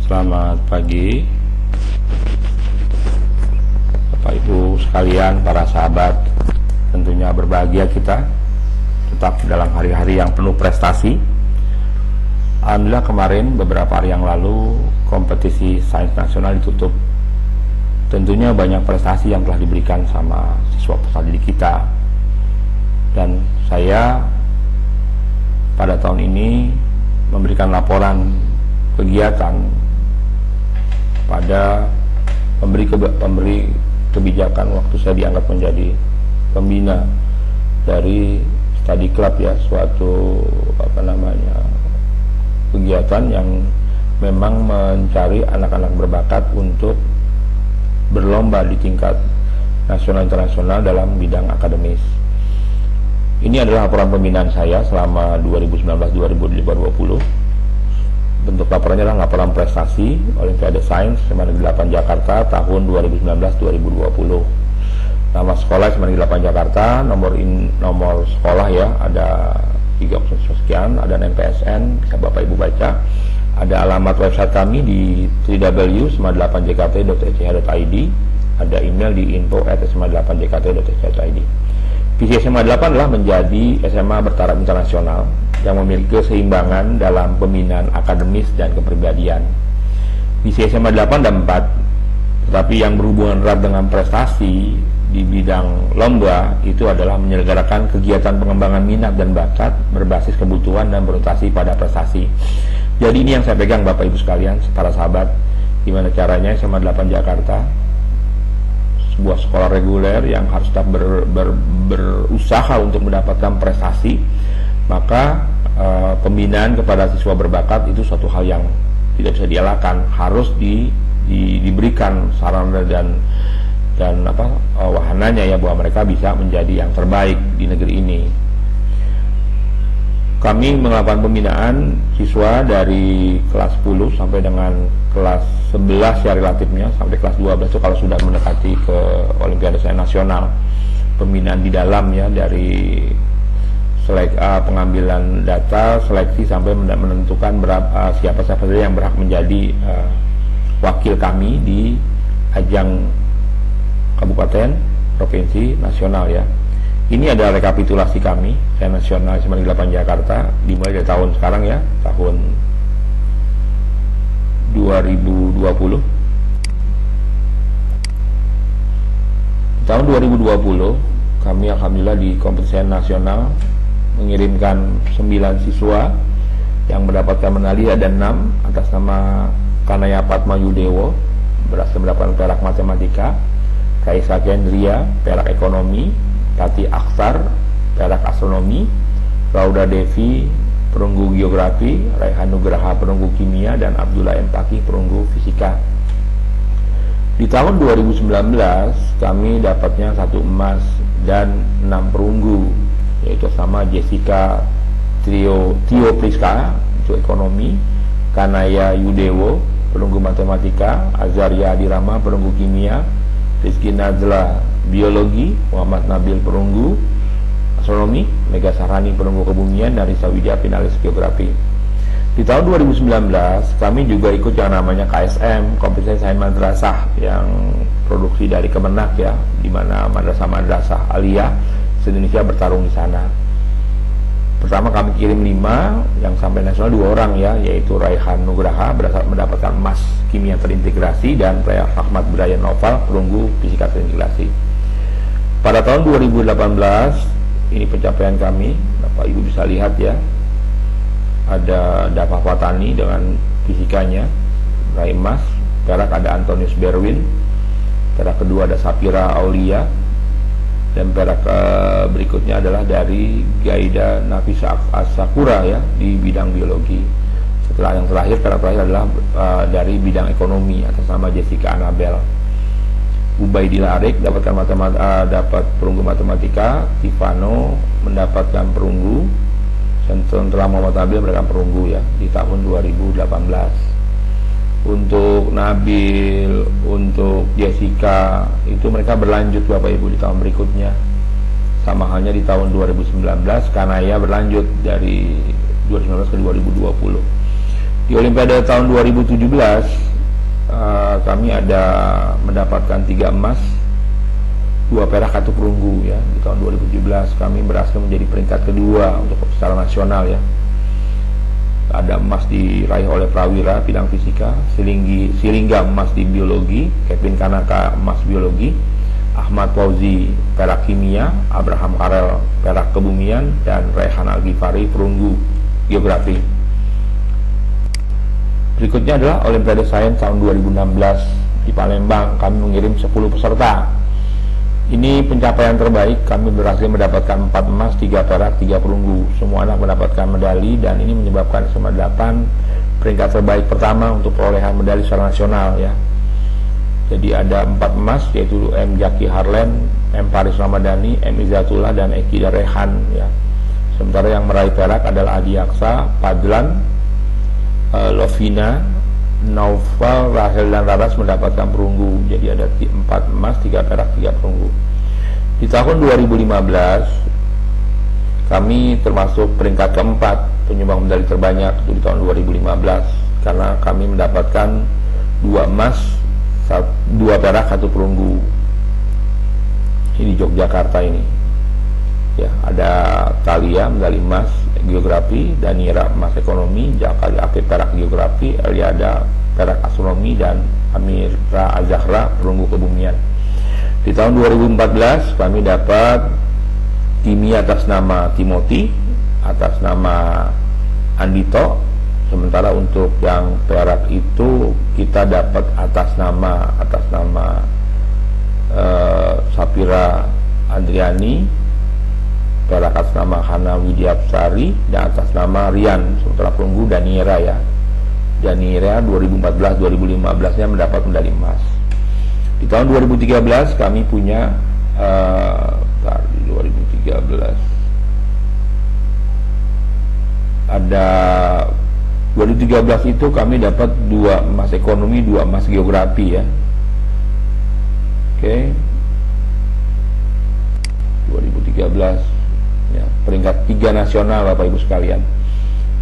Selamat pagi Bapak Ibu sekalian, para sahabat. Tentunya berbahagia kita tetap dalam hari-hari yang penuh prestasi. Alhamdulillah kemarin beberapa hari yang lalu kompetisi sains nasional ditutup. Tentunya banyak prestasi yang telah diberikan sama siswa peserta didik kita. Dan saya pada tahun ini memberikan laporan kegiatan pada pemberi kebijakan waktu saya diangkat menjadi pembina dari study club ya, suatu kegiatan yang memang mencari anak-anak berbakat untuk berlomba di tingkat nasional internasional dalam bidang akademis. Ini adalah laporan pembinaan saya selama 2019-2020. Bentuk laporannya adalah laporan prestasi Olimpiade Sains SMA Negeri 8 Jakarta tahun 2019-2020. Nama sekolah SMA Negeri 8 Jakarta, nomor sekolah ya, ada 3 sekian, ada NPSN, bisa Bapak Ibu baca. Ada alamat website kami di www.sma8jkt.ech.id, ada email di info@sma8jkt.ech.id. Visi SMA 8 adalah menjadi SMA bertaraf internasional yang memiliki keseimbangan dalam pembinaan akademis dan kepribadian. Visi SMA 8 ada 4, tetapi yang berhubungan erat dengan prestasi di bidang lomba itu adalah menyelenggarakan kegiatan pengembangan minat dan bakat berbasis kebutuhan dan berorientasi pada prestasi. Jadi ini yang saya pegang Bapak Ibu sekalian, para sahabat, gimana caranya SMA 8 Jakarta, sebuah sekolah reguler yang harus tetap berusaha untuk mendapatkan prestasi, maka pembinaan kepada siswa berbakat itu suatu hal yang tidak bisa dielakkan, harus diberikan sarana dan wahananya ya, bahwa mereka bisa menjadi yang terbaik di negeri ini. Kami melakukan pembinaan siswa dari kelas 10 sampai dengan kelas 11 ya relatifnya, sampai kelas 12 itu kalau sudah mendekati ke Olimpiade Sains Nasional. Pembinaan di dalam ya, dari pengambilan data, seleksi sampai menentukan siapa saja yang berhak menjadi wakil kami di ajang kabupaten, provinsi, nasional ya. Ini adalah rekapitulasi kami Sains Nasional SMA Negeri 8 Jakarta dimulai dari tahun sekarang ya, tahun 2020. Tahun 2020 kami alhamdulillah di kompetisi nasional mengirimkan 9 siswa yang mendapatkan medali, ada 6 atas nama Kanaya Padma Yudewo berhasil mendapatkan perak matematika, Kaisa Kendria perak ekonomi, Tati Aksar perak astronomi, Rauda Devi perunggu geografi, Raihan Nugraha perunggu kimia, dan Abdullah Empaki perunggu fisika. Di tahun 2019 kami dapatnya 1 emas dan 6 perunggu, yaitu sama Jessica Tio Priska itu ekonomi, Kanaya Yudewo perunggu matematika, Azaria Adirama perunggu kimia, Rizky Nazla biologi, Muhammad Nabil perunggu astronomi, Mega Sarani perunggu kebumian, dan Risa Widya finalis geografi. Di tahun 2019 kami juga ikut yang namanya KSM, kompetisi sains madrasah, yang produksi dari Kemenak ya, di mana madrasah-madrasah aliyah se-Indonesia bertarung di sana. Pertama kami kirim 5, yang sampai nasional 2 orang ya, yaitu Raihan Nugraha mendapatkan emas kimia terintegrasi, dan Ahmad Brian Noval perunggu fisika terintegrasi. Pada tahun 2018 ini pencapaian kami, Bapak Ibu bisa lihat ya, ada Dava Fatani dengan fisikanya meraih emas, perak ada Antonius Berwin, perak kedua ada Sapira Aulia, dan perak berikutnya adalah dari Gaida Nafisa Asakura ya, di bidang biologi. Setelah yang terakhir, perak terakhir adalah dari bidang ekonomi atas nama Jessica Anabel. Ubaidillah Arik dapat perunggu matematika, Tivano mendapatkan perunggu, dan setelah Muhammad Nabil mendapatkan perunggu ya di tahun 2018. Untuk Nabil, untuk Jessica itu mereka berlanjut Bapak Ibu di tahun berikutnya. Sama halnya di tahun 2019 Kanaya berlanjut dari 2019 ke 2020. Di Olimpiade tahun 2017 kami ada mendapatkan 3 emas, 2 perak, 1 perunggu ya. Di tahun 2017 kami berhasil menjadi peringkat kedua untuk secara nasional ya. Ada emas diraih oleh Prawira bidang fisika, Silingga emas di biologi, Kevin Kanaka emas biologi, Ahmad Fauzi perak kimia, Abraham Karel perak kebumian, dan Rehan Al-Ghifari perunggu geografi. Berikutnya adalah Olimpiade Sains tahun 2016 di Palembang. Kami mengirim 10 peserta. Ini pencapaian terbaik. Kami berhasil mendapatkan 4 emas, 3 perak, 3 perunggu. Semua anak mendapatkan medali, dan ini menyebabkan SMA 8 peringkat terbaik pertama untuk perolehan medali secara nasional ya. Jadi ada 4 emas, yaitu M. Jaki Harlen, M. Paris Ramadhani, M. Izzatullah, dan Eki Rehan ya. Sementara yang meraih perak adalah Adi Aksa, Padlan, Lovina, Naufal, Rahel, dan Raras mendapatkan perunggu. Jadi ada 4 emas, 3 perak, 3 perunggu. Di tahun 2015 kami termasuk peringkat keempat penyumbang medali terbanyak di tahun 2015, karena kami mendapatkan 2 emas, 2 perak, 1 perunggu. Ini di Yogyakarta ini ya. Ada Talia medali emas geografi, Danira emas ekonomi, Jakari Akib perak geografi, Eliada perak astronomi, dan Amira Azahra perunggu kebumian. Di tahun 2014 kami dapat kimia atas nama Timothy, atas nama Andito. Sementara untuk yang perak itu kita dapat atas nama Sapira Andriani, perak atas nama Hana Widyapsari, dan atas nama Rian. Sementara perunggu Danira ya. Danira 2014-2015 nya mendapat medali emas. Di tahun 2013 kami punya 2013 ada 2013 itu kami dapat 2 emas ekonomi, 2 emas geografi ya. Oke. 2013 ya, peringkat 3 nasional Bapak Ibu sekalian.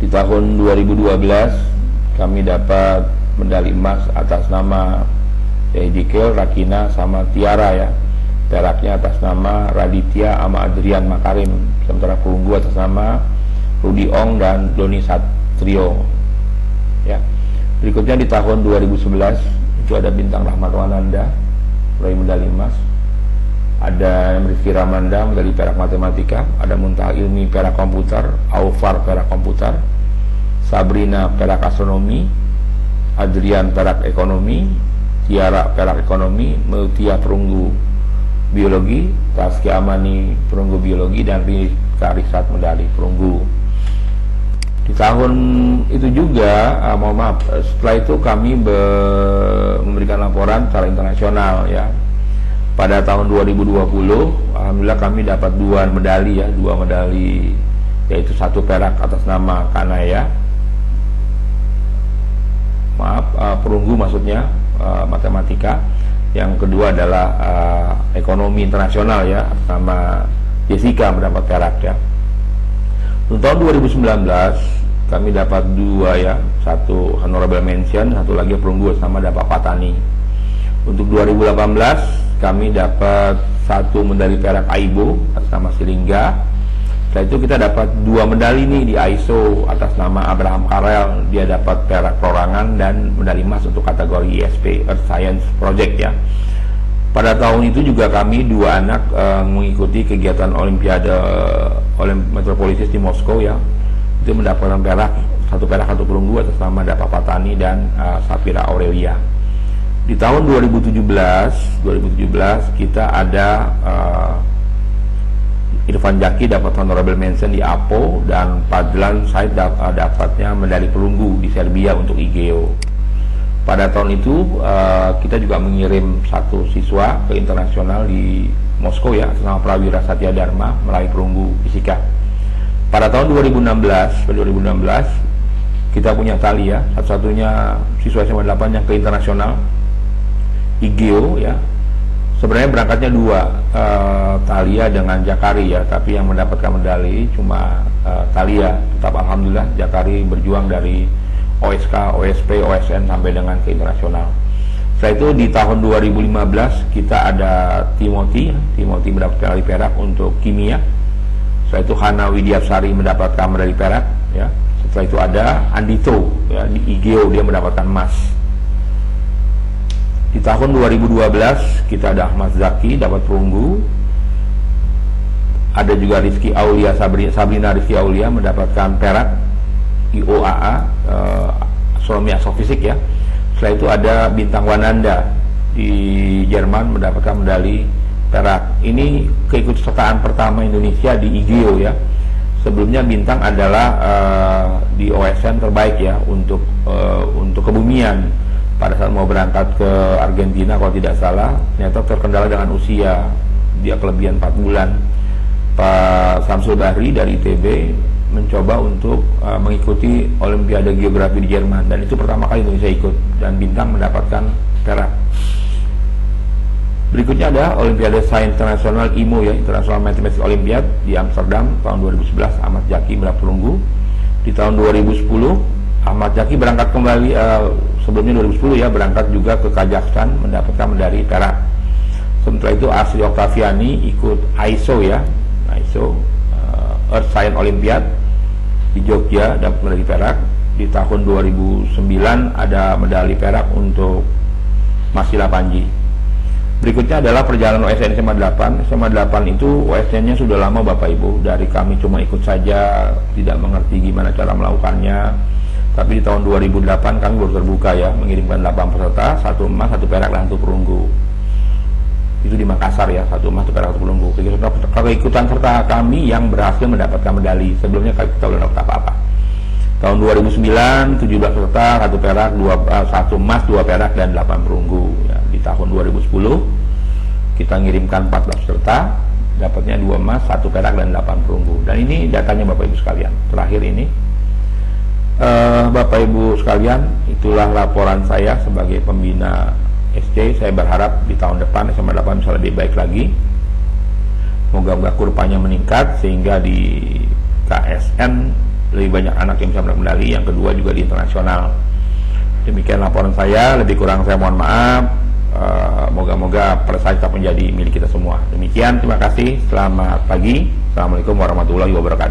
Di tahun 2012 kami dapat medali emas atas nama Dikel, Rakina, sama Tiara ya. Peraknya atas nama Raditya sama Adrian Makarim. Sementara perunggu atas nama Rudi Ong dan Doni Satrio ya. Berikutnya di tahun 2011 itu ada Bintang Rahmat Wananda meraih medali emas, ada Rifki Ramanda medali perak matematika, ada Muntah Ilmi perak komputer, Aufar perak komputer, Sabrina perak astronomi, Adrian perak ekonomi, Tiara perak ekonomi, Mutia perunggu biologi, Taski Amani perunggu biologi, dan Rika Risat medali perunggu. Di tahun itu juga, mohon maaf, setelah itu kami memberikan laporan secara internasional ya. Pada tahun 2020, alhamdulillah kami dapat 2 medali ya, 2 medali, yaitu 1 perak atas nama Kanaya, perunggu maksudnya, matematika. Yang kedua adalah ekonomi internasional ya, atas nama Jessica mendapat perak ya. Untuk tahun 2019 kami dapat 2 ya, 1 honorable mention, 1 lagi perunggu sama dapat Patani. Untuk 2018 kami dapat 1 medali perak AIBO atas nama Silingga. Setelah itu kita dapat 2 medali nih di ISO atas nama Abraham Karel, dia dapat perak perorangan dan medali emas untuk kategori ISP Earth Science Project ya. Pada tahun itu juga kami 2 anak mengikuti kegiatan Olimpiade Metropolisis di Moskow ya. Itu mendapatkan perak, 1 perak 1 perunggu atas nama Dapa Patani dan Safira Aurelia. Di tahun 2017 kita ada Irfan Jaki dapat honorable mention di APO, dan Padlan Said dapatnya medali perunggu di Serbia untuk IGEO. Pada tahun itu kita juga mengirim 1 siswa ke internasional di Moskow ya, sama Prawira Satya Dharma meraih perunggu fisika. Pada tahun 2016 kita punya Talia, satu-satunya siswa SMA 8 yang ke internasional IGEO ya. Sebenarnya berangkatnya 2, Talia dengan Jakari ya, tapi yang mendapatkan medali cuma Talia. Tetap alhamdulillah Jakari berjuang dari OSK, OSP, OSN sampai dengan ke internasional. Setelah itu di tahun 2015 kita ada Timothy mendapatkan medali perak untuk kimia. Setelah itu Hana Widiasari mendapatkan medali perak, ya. Setelah itu ada Andito, ya, di IGEO dia mendapatkan emas. Di tahun 2012 kita ada Ahmad Zaki dapat perunggu. Ada juga Rizky Aulia, Sabrina Rizky Aulia mendapatkan perak IOAA, astronomi astrofisik, ya. Setelah itu ada Bintang Wananda di Jerman mendapatkan medali perak. Ini keikutsertaan pertama Indonesia di IGEO, ya. Sebelumnya Bintang adalah di OSN terbaik, ya, untuk kebumian. Pada saat mau berangkat ke Argentina kalau tidak salah, ternyata terkendala dengan usia, dia kelebihan 4 bulan. Pak Samsul Bahri dari ITB mencoba untuk mengikuti Olimpiade Geografi di Jerman, dan itu pertama kali Indonesia ikut, dan Bintang mendapatkan perak. Berikutnya ada Olimpiade Sains Internasional IMO, ya, International Mathematics Olympiad di Amsterdam tahun 2011. Ahmad Zaki mendapat perunggu. Di tahun 2010 Ahmad Zaki berangkat kembali, sebelumnya 2010, ya, berangkat juga ke Kazakhstan mendapatkan medali perak. Setelah itu Asri Oktaviani ikut ISO, ya, Earth Science Olympiad di Jogja dapat medali perak. Di tahun 2009 ada medali perak untuk Masila Panji. Berikutnya adalah perjalanan OSN SMA 8. SMA 8 itu OSN-nya sudah lama Bapak Ibu, dari kami cuma ikut saja, tidak mengerti gimana cara melakukannya. Tapi di tahun 2008 kami baru terbuka, ya, mengirimkan 8 peserta, 1 emas, 1 perak, dan 1 perunggu. Itu di Makassar, ya, 1 emas, 1 perak, 1 perunggu. Keikutan serta kami yang berhasil mendapatkan medali. Sebelumnya kita belum dapat apa-apa. Tahun 2009 17 peserta, 1 perak, 1 emas, 2 perak, dan 8 perunggu, ya. Di tahun 2010 kita ngirimkan 14 peserta, dapatnya 2 emas, 1 perak, dan 8 perunggu. Dan ini datanya Bapak Ibu sekalian. Terakhir ini, Bapak Ibu sekalian, itulah laporan saya sebagai pembina SC. Saya berharap di tahun depan SMA 8 bisa lebih baik lagi. Moga-moga kurvanya meningkat sehingga di KSN lebih banyak anak yang bisa mendapat medali. Yang kedua juga di internasional. Demikian laporan saya, lebih kurang saya mohon maaf. Moga-moga prestasi tetap menjadi milik kita semua. Demikian, terima kasih. Selamat pagi. Assalamualaikum warahmatullahi wabarakatuh.